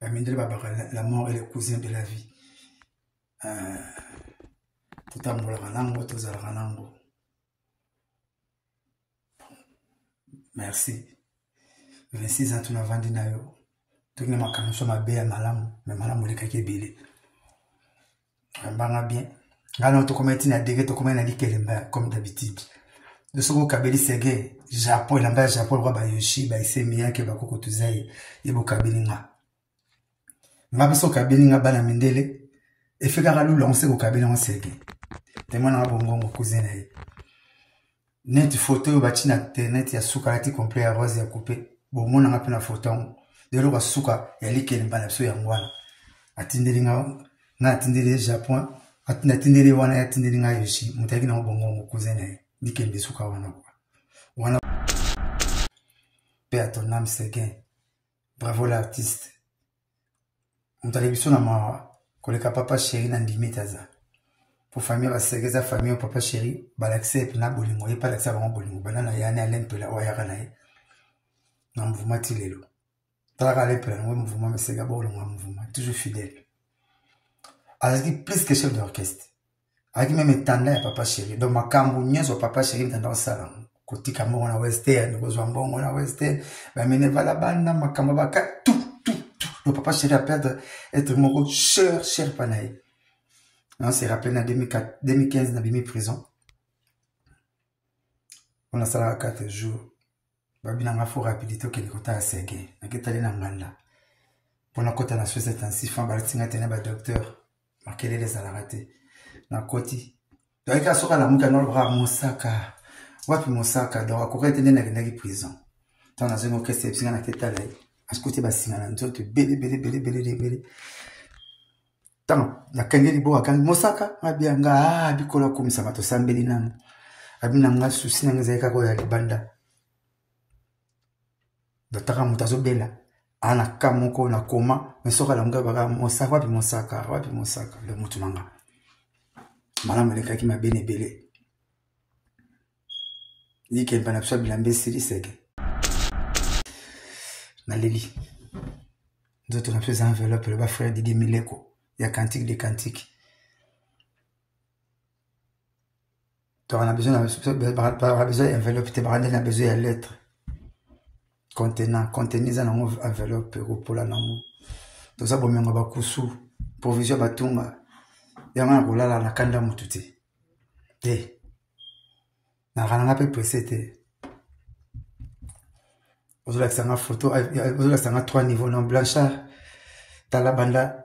La mort est le cousin de la vie. Tout à l'heure, merci. 26 ans, tu n'as vendu nayo. Tu n'as pas de ma belle malam, mais malam est quelque belle. Bien. Alors, tu commences à dire que tu commences à dire comme d'habitude. De ce que Kabeli Sege, Japon, il a Japon, le roi Yoshi, Baïsemia, qui va beaucoup tout ça, et Bokabelinga. Mabiso Kabelinga, Banamindele, et fait Garalou, lancé au Kabelinga Sege. Témoin à Bongo, mon cousin. Net photo, bâti na internet, il y a soukarati complet à rose et à couper. Bon, mon a pris photo. De l'eau à souka, il y a liquide, banapso et angwana. Atindelinga, na atindele Japon, atindele wana, atindelinga Yoshi, moutagi na Bongo, mon cousin. Liquide de souka wana. Wana. Paix à ton âme, Séguin. Bravo l'artiste. Moutalibiso na ma, koleka papa chéri na ndimitaza. Pour famille va se famille papa chéri balaxé na bolingo et pas l'accès avant bolingo banana yana alempela oyaka nae na mouvement tilelo tala alempela no mouvement mais c'est d'abord le mouvement toujours fidèle azaki plus que chef d'orchestre azaki même tanda papa chéri donc makambo nyezo papa chéri tanda sala kotika mo na western ko zwambongo na western ba mene vala bana makambo ba tout le papa chéri a perdre être mon cher panaï. On s'est rappelé en 2015 dans la prison. On a salé 4 jours. Babi n'a pas rapidité qu'il y a Séguin. On a allé dans Nganda. Pour la côte à la société ainsi, fan balatinga tenait ba docteur. Marqué les alaratés. Na koti. Donc il y a sur la mouka nol bras Mosaka. Wapi Mosaka. Donc à côté tenait na prison. Tant dans une orchestre psy na tête là. À ce côté ba singa na nzoto belé. Tant la kangeli bo akang Mosaka abianga bikola kumisa mato sambeli nang abina nga susi nang zeka ko ya libanda dotaka mutazo bela ana kamoko na koma mesoka la mga baga wapi Mosaka le mutu nanga malamu leka ki mabene bele like bana pso bilambe siri sege na leli ndoto na pso enveloppe le ba frère Didier Mileko. Il y a cantique des cantiques. Tu as besoin d'enveloppe, tu as besoin de lettres. Contenant dans enveloppe, pour la namu. Tout ça, bon, on va cousu. Provision batunga. Il y a un roulala à la kanda mututi. Eh. Na rananga pe presete. Vous avez une photo, vous avez 3 niveaux non blanchard. T'as la banda.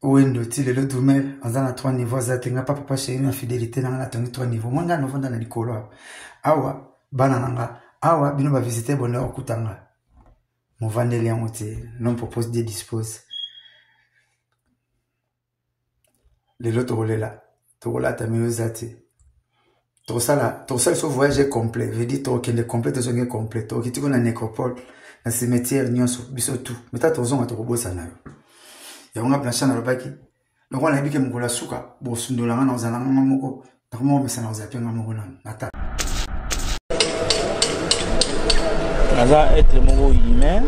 Ouendo tile le dumel en a 3 niveaux zatenga papa chéri na fidélité na na 3 niveaux mwanga no vanda na likolo awa bana nanga awa bino ba visiter bonheur okutanga mo vandeli amote non propose de dispose le lot tolela ta miozati to sala so voyage complet veut dire to kende complet to zonge complet to kitiko na nécropole na cimetière nyonso biso tout meta to zonga to kobosa nayo. Il y a un blanchard dans le baki. Donc on a dit que mon gola souka, bon sundola na ozala ngama moko, takmo mesa na ozapi ngama moko na ata. Naza être moko humain,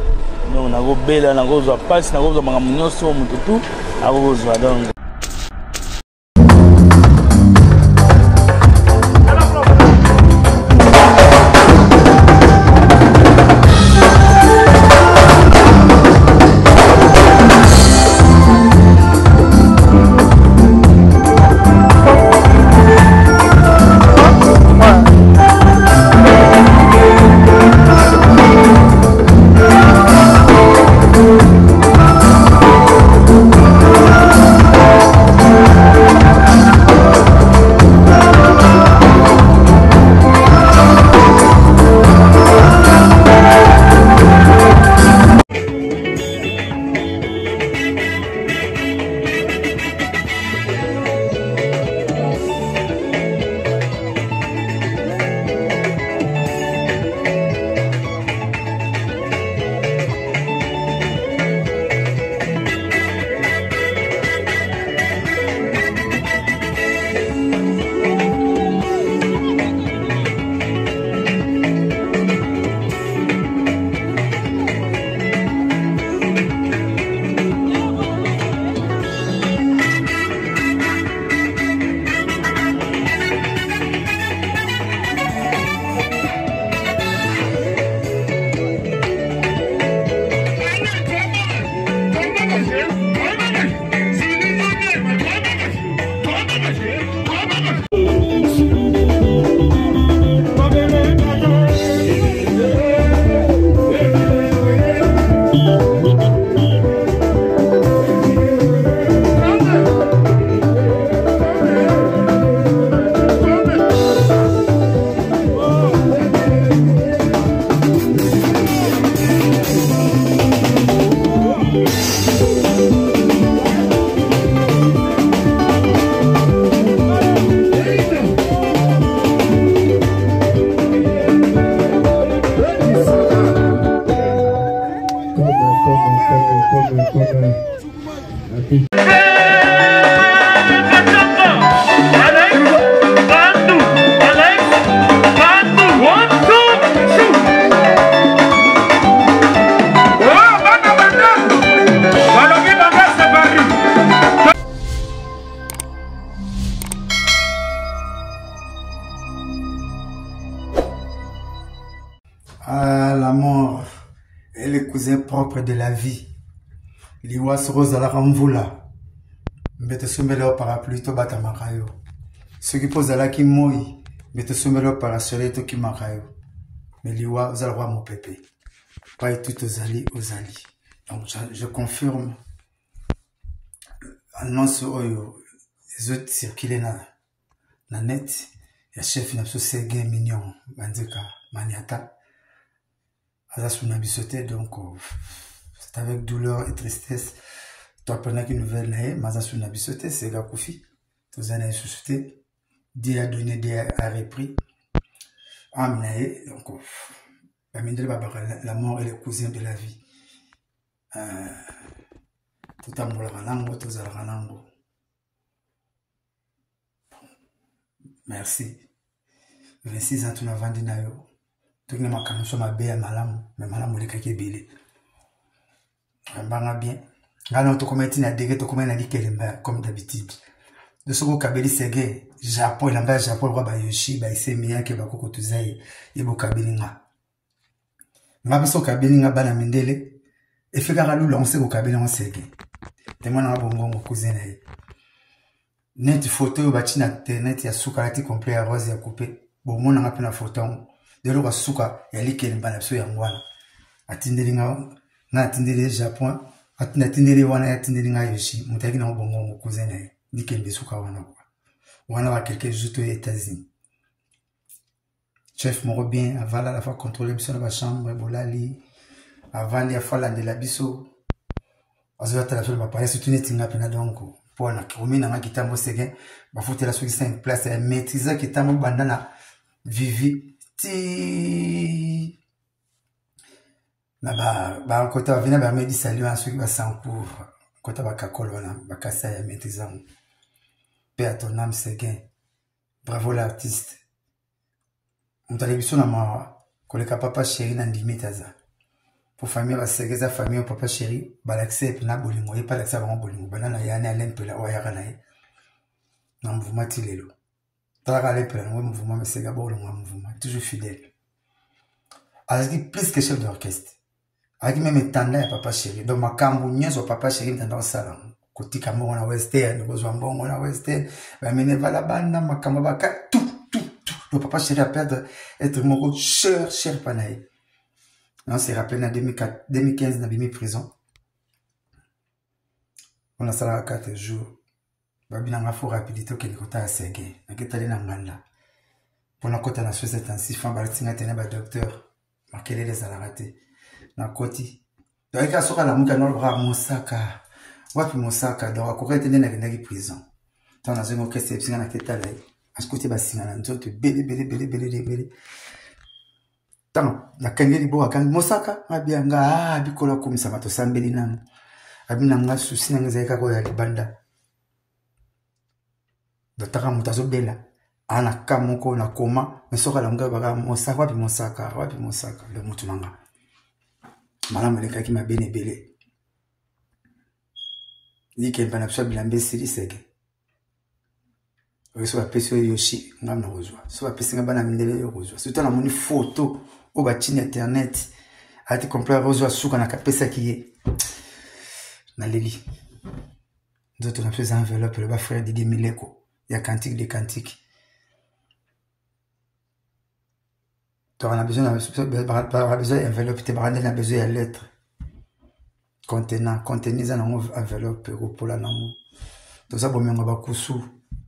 donc na go bela na go zo passe na go zo manga munyoso mututu, na go zo donc Ah, la mort est le cousin propre de la vie. Liwas Rosa la ramvula. Mbete soumelo parapluie to bata makayo. Ceux qui posent la qui moi, mbete soumelo parasole to qui makayo. Mais liwa aux roi mon pépé. Pas tout aux alliés aux alliés. Donc je confirme. Annonce oyo les autres circuler na net. Ya chef na so Serge Mignon Banzeka Maniata. Azasuna bisoté donc c'est avec douleur et tristesse. Tu apprenais qu'une nouvelle naïe, Mazasuna bisoté, c'est Gakoufi. Tous années suscité. Dieu a donné, Dieu a repris. Amnaïe, donc la mort est le cousin de la vie. Tout amour la ranango, tout à la ranango. Merci. 26 ans, tu n'as vendu nayo. Tout le monde a ma bé à malam, mais malam ou les kaki bélé. Bien. Alors, tu commences à déguer, tu commences à dire qu'elle comme d'habitude. De ce que Kabeli Serge, Japon, il a Japon, le roi Bayoshi, Baïsemia, qui est Bakoko Tuzaï, et Bokabelinga. Ma beso Kabelinga, Bana Mendele, et fait garalou, lancé au Kabelinga Serge. Témoin à Bongo, mon cousin. Net photo, bâti internet, il y a soukarati complet à rose et à couper. Bon, mon a la photo. De l'eau à souka, il y a l'équilibre, banapso et angwana. Atindelinga, na atindele Japon, atindele wana, atindelinga yoshi, moutagi na Bongo, mon cousin. Nikembe souka wana kwa. Wana wa quelqu'un juste aux États-Unis. Chef moro bien, avant la fois contrôler mission de la chambre, bolali, avant la fois la de la biso. Azo ta la fois ba parler surtout netinga pena donc pour na komi na kitambo sege, ba foutre la sur 5 place et maîtriser kitambo bandana vivi ti na ba côté va venir ba me dit salut à ceux qui va sans cours. Côté ba kakol wana, ba kasa ya maîtriser. Paix à ton âme, Serge. Bravo l'artiste. On t'a l'émission à moi. Quand le papa chéri n'a d'imitaza. Pour famille, va Serge, sa famille, papa chéri, bah l'accès est na bolingo. Et pas l'accès avant bolingo. Banana yana alem pe la oya ranae. Na mouvement tilelo. Tara alem pe la mouvement, mais Serge bolingo mouvement. Toujours fidèle. Avec plus que chef d'orchestre. Avec même étendard à papa chéri. Donc ma cambounien sur papa chéri dans le salon. Koti kama wana western, kozwa mbongo wana western, ba meneva la banda makamba baka tout. Le papa chéri a perdre être moko cher panaï. On s'est rappelé en 2015 dans la prison. On a salé 4 jours. Babi n'a pas fait rapidité qu'elle kota à Serge. Na ketali na nganda. Pour na kota na 7 ans 6 fois balatinga tena ba docteur. Makele les a raté. Na koti. Donc ka soka la muka no bra Mosaka. Wapi Mosaka donc akoka tene na kendaki prison. Tant na zeno orchestre epsinga na ketala. Asikote basinga na nzoto bele. Tant na kangeli bo akang Mosaka abianga bikola komisa bato sambeli nanu. Abina nga susi na ngezeka ko ya libanda. Dotaka mutazo bela. Ana kamoko na koma mesoka la mga baka Mosaka wapi Mosaka le mutu nanga. Malamu le kaki mabene bele. Ni qu'il va n'absorber l'imbécile Serge. Soit pèse yoshi ngam na rozwa. Soit pèse ngaba na mindele yo rozwa. Surtout na moni photo au batine internet. A te complet rozwa suka na kapesa kiye. Na leli. D'autres na pèse enveloppe le ba frère Didier Mileko. Il y a cantique des cantiques. Tu as besoin d'enveloppe, tu as besoin de lettres. Contenant ça dans enveloppe pour la namu. Tout ça pour me ngaba kusu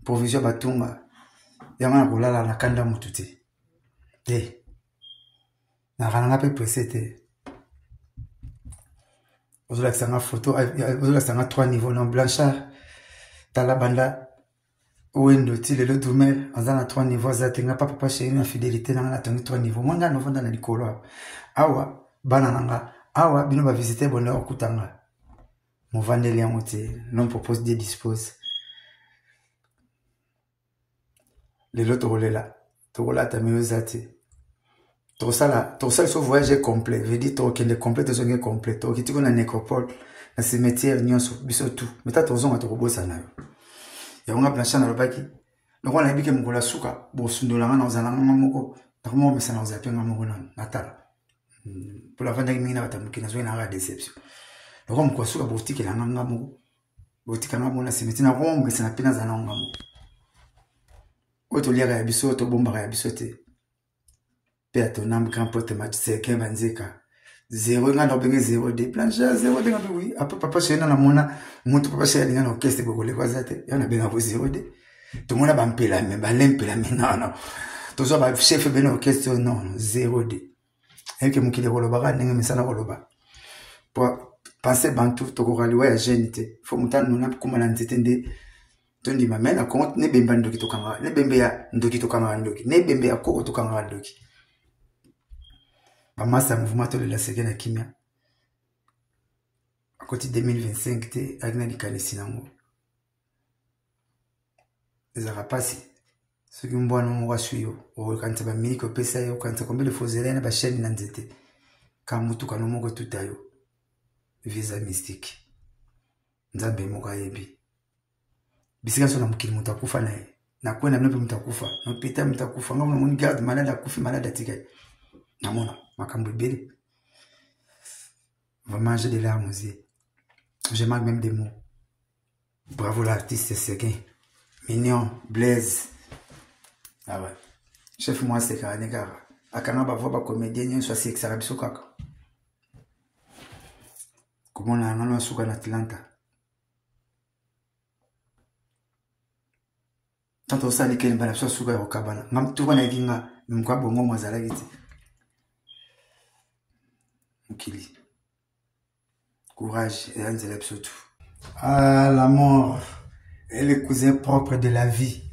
provision batunga. Yama kolala na kanda mututi. Na rananga pe presete. Ozola sanga photo, ozola sanga 3 niveaux non Blanchard. Tala banda Wendo ti le dumel azana 3 niveaux za tenga papa chéri na fidélité na 3 niveaux. Mwanga novanda na likolo. Awa bana nanga awa bino va visiter bonheur kutanga movandeli yango te non propose de dispose lelo tokola tamio eza te tosala so voyage complet veut dire tokende complet tozonge complet tokiti ko na nécropole na cimetière nyonso biso tout meta tozonga tokobosa nayo yango nga plancha na lobaki loko na bike mukula suka bo sundolanga na ozana moko takomo mesa na ozapenga moko na tala pour la vendre mingi na batamuki na zo na déception loko mukula suka bo tikela nganga moko bo tikanga moko na cimetière na ko mesa na pina zana nganga moko oto liaka ya biso to bomba ya biso te pe atonam grand pote match c'est que banzeka 0 nga no bengi 0 de plancha 0 de ngabi oui après papa chéri na mona mutu papa chéri nga no keste bokole kwa zate yana benga po 0 de to mona ba mpela me ba lempela me non to so ba chef beno question non 0 de et que mukile ko loba ndenge misana ko loba pour penser bantu to ko raliwa ya jeunité faut mutana nona kuma na nzete nde tondi mamena compte ne bemba ndoki to kanga ne bembe ya ndoki to kanga ndoki ne bembe ya koko to kanga ndoki Massa mouvement de la Ségué na Kimia. À côté 2025, te agna di kanisi nango. Ezara pasi. Ce qui mboa no mwa suyo. O kante ba miko pesa yo kante kombe le fozele na ba chaîne na nzete. Ka mutu kano moko tutayo. Visa mystique. Nzambe moka yebi. Bisika so na mukili mutakufa na ye. Na kwenda mnepe mutakufa. Na pita mutakufa. Nga mwana garde malade akufi malade atika. Namona. Makambo belle. Vraiment, j'ai des larmes aux yeux. Je manque même des mots. Bravo l'artiste Séguin. Mignon, Blaise. Ah ouais. Chef moi c'est Karanegara. Akana ba voix ba comédien soit c'est Xarabiso kaka. Comment on a un souka en Atlanta. Tant on sait qu'il y a une souka au Kabana. Même tout le monde a dit même quoi bon moi ça l'a dit. Mukili. Courage et Anzelep surtout. Ah, la mort est le cousin propre de la vie.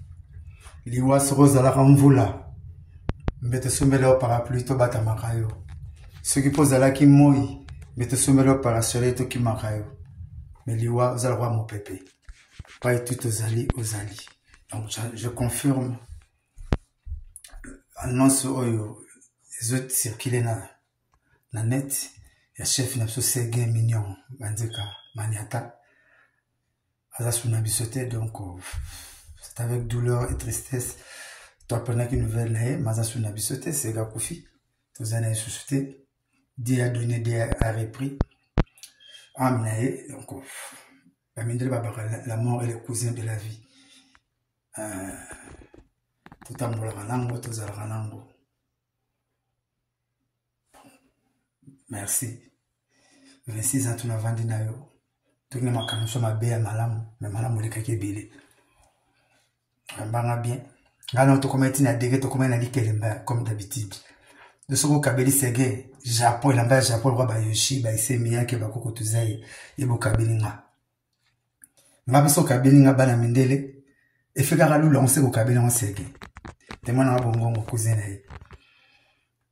Liwas Rose à la Ramvula. Mbete soumele au parapluie to bata makayo. Ceux qui posent à la kimoi. Mbete soumele au parasole to ki makayo. Mais liwa aux alrois mon pépé. Pas tout aux ali. Donc je confirme. Annonce oyo. Les autres circulent na net. Ya chef na biso Séguin Mignon Banzeka Maniata Azasuna bisote donc c'est avec douleur et tristesse tu apprenais qu'une nouvelle nae Mazasuna bisote c'est gars Koufi tous années suscité Dieu a donné Dieu a repris Amnae donc la mort est le cousin de la vie tout à l'heure tout à l'heure merci. 26 ans, tu n'as vendu na yo. Tu n'as pas quand ma bé à malam, mais malam le kake bile. Mbanga bien. Gana to kometi na dege to komena di kelemba comme d'habitude. De ce que Kabeli Ségué, Japon, l'amba Japon roi ba Yoshi, ba Isemia ke ba koko tuzai, yebo Kabeli nga. Ngabiso Kabeli nga bana mindele, e fekara lu lancer ko Kabeli nga Ségué. Témoin na bongo mo cousin na ye.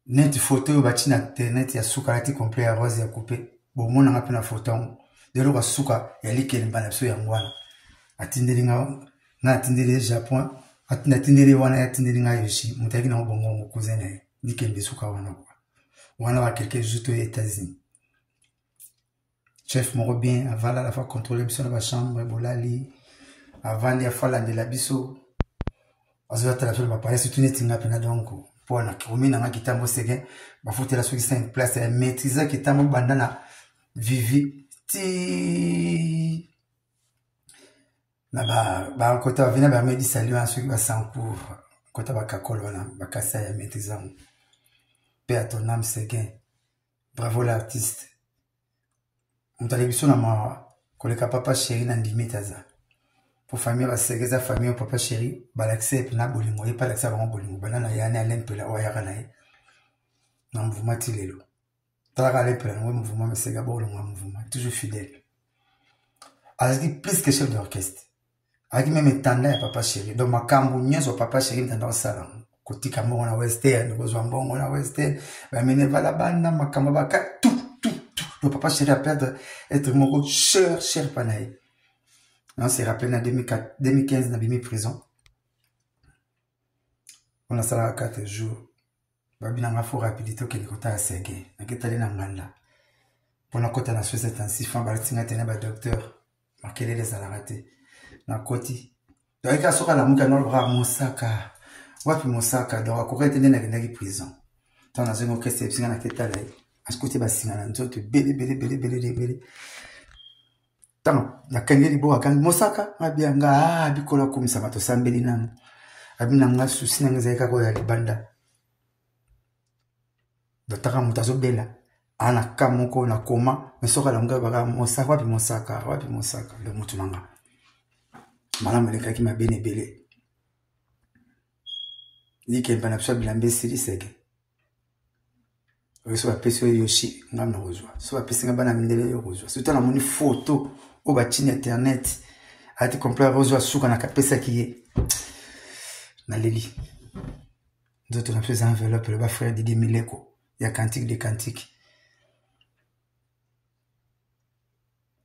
Net photo bati na internet ya suka lati complet ya rose ya coupé. Bon mon nga pena photo de lo suka ya likelemba na so ya ngwana. Atindeli nga na atindeli Japon, atindeli wana atindeli nga Yoshi, mutaki na bongo mo cousin na ye. Likembe suka wana kwa. Wana wa quelques jours aux États-Unis. Chef moro bien avant la fois contrôler biso na ba chambre bolali avant ya fala de la biso. Azota la fele ba pa surtout netinga pena donc pour na komina nga kitambo Séguin ba fotela so ki 5 place ya maîtriser kitambo bandana vivi ti na ba kota vina ba medi salut en ceux qui va sans cours kota ba kakolo na ba kasa ya maîtriser. Paix à ton âme Séguin. Bravo l'artiste. On t'a l'émission na ma koleka papa chéri na ndimitaza. Pour famille ba Séguin za famille papa chéri ba l'accept na bolingo et pas l'accept ba bolingo banana yana lempela o yaka na ye. Na mouvement tilelo. Tala lempela no mouvement mais Séguin bolingo mouvement toujours fidèle. Azaki plus que chef d'orchestre. Azaki même étendard ya papa chéri. Donc makambo nyezo papa chéri ntanda osala. Kotika mongo na western, kozwa mbongo na western, ba meneva la banda makambo baka tout. le papa chéri à perdre être mon cher panaï. On s'est rappelé en 2015 dans la prison. On a ça 4 jours. Babina m'a fait rapidité que les côtés à Ségué. On a allé dans Nganda. Pour la côte à la société en 6 fois, Balatinga tenait le docteur. Marqué les raté. Na côté. Donc, il y a ce qu'on a mis dans le bras, Mosaka. Wapi Mosaka. Donc, à courir, il y a une prison. Tant dans une orchestre, il y a une tête là. À ce côté, il y a une autre belé. Tant, il y a une libo à Mosaka. Abianga, Bikola, comme ça, to Sambeli Nam. Abinanga, souci, n'a pas quoi, il y a banda. Docteur Mutazo Bella. Ana kamoko na koma mesoka la mga baga Mosaka wapi Mosaka le mutu nanga malamu le kaki mabene belé like bana psa bilambe siri sege oso apesi yoshi ngam rozwa so apesi ngaba na mindele yo rozwa surtout na moni photo o ba chini internet ati complet rozwa suka na kapesa kiye na leli ndoto na pesa enveloppe le ba frère Didier Mileko ya cantique de cantique.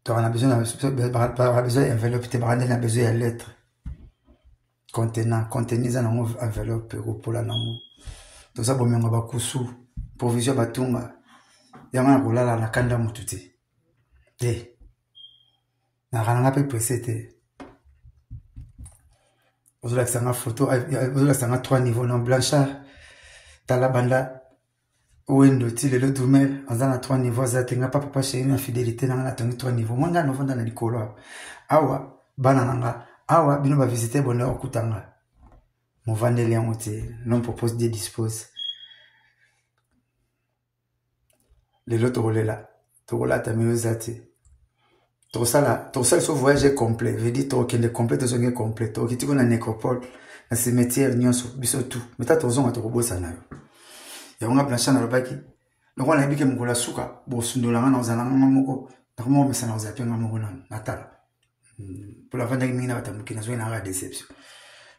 On a besoin d'enveloppe, on a besoin de lettres. Contenant une enveloppe pour la namu. Donc ça, on a kusu, provision batunga. Yama rola la kanda mutute. Eh. Na ranga pe presete. Vous avez une photo, vous avez 3 niveaux non blanchard. Talabanda. Ouendo ti le dumel on a 3 niveaux za tenga papa chéri na fidélité na na 3 niveaux mwanga no vanda na likolo awa bana nanga awa bino ba visiter bonheur kutanga mo vandeli yango te non propose de dispose le loto rola ta miozate to sala so voyage complet veut dire to kende complet to zonge complet to kitiko na nécropole na cimetière nyonso biso tout meta to zonga to kobosa nayo. Il y a un blanchard dans le baki. Donc on a dit que mon la souka, bon sundola na ozala moko, nakoma mesa na ozapi nga moko na natala. Pour la vendre mina batamuki na zo na déception.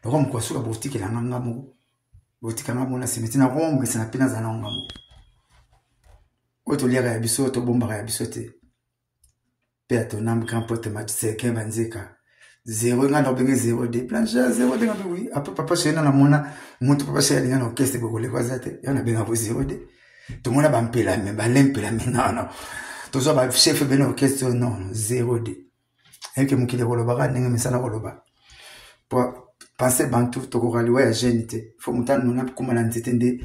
Donc on ko souka botiki la nga moko. Botika nga mona simeti na ko mesa na pina za na nga moko. Oto liaka ya biso to bomba ya biso te. Pe atonam grand pote matse ke banzeka. 0 nga no benge 0 de plancha 0 de nga oui après papa chéri na mona mutu papa chéri nga no keste bokole kwa zate yana benga bo 0 de to mona ba mpela me ba lempela me non to so ba chef beno orchestre non 0 de et que mukile ko loba nga mesana ko loba pour penser bantu to ko raliwa ya jenité faut mutana nona kuma na nzitende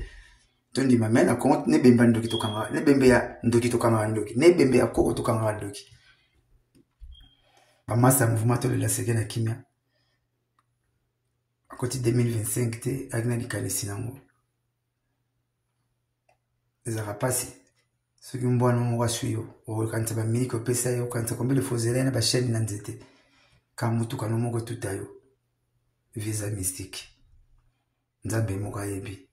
to ndi mamela compte ne bemba ndoki to kanga ne bembe ya ndoki to kanga ndoki ne bembe ya ko to kanga ndoki. Massa mouvement de la Ségué na Kimia. À côté 2025, te agna di kalesinango. Les arapasi. Ce qui m'boit non wa suyo. O kanta ba mini ko pesa yo kanta kombe le fozele na ba chaîne na nzete. Kamutu kano moko tutayo. Visa mystique. Nzambe moko yebi.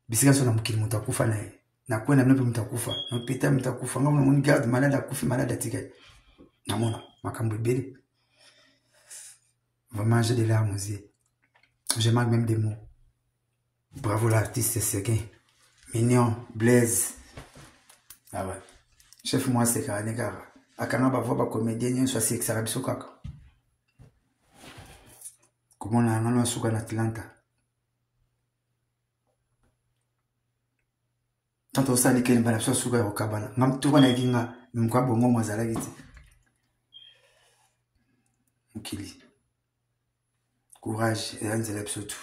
Bisika so na mukili mutakufa nae. Na kwenda mnepe mutakufa. No pita mutakufa ngamo na moni garde malade akufi malade atika. Namona makambo beli. Vraiment j'ai des larmes aux yeux. Je manque même des mots. Bravo l'artiste Ségué. Mignon, Blaise. Ah ouais. Chef moi c'est Karanegara. Akanga ba voix ba comédien soit c'est Xarabiso kaka. Comment on a un souka en Atlanta. Tant on sait que les choses souka au Kabana. Même tout on a dit nga m'kwa bongo mwazala giti. Mukili. Courage et un zélep surtout.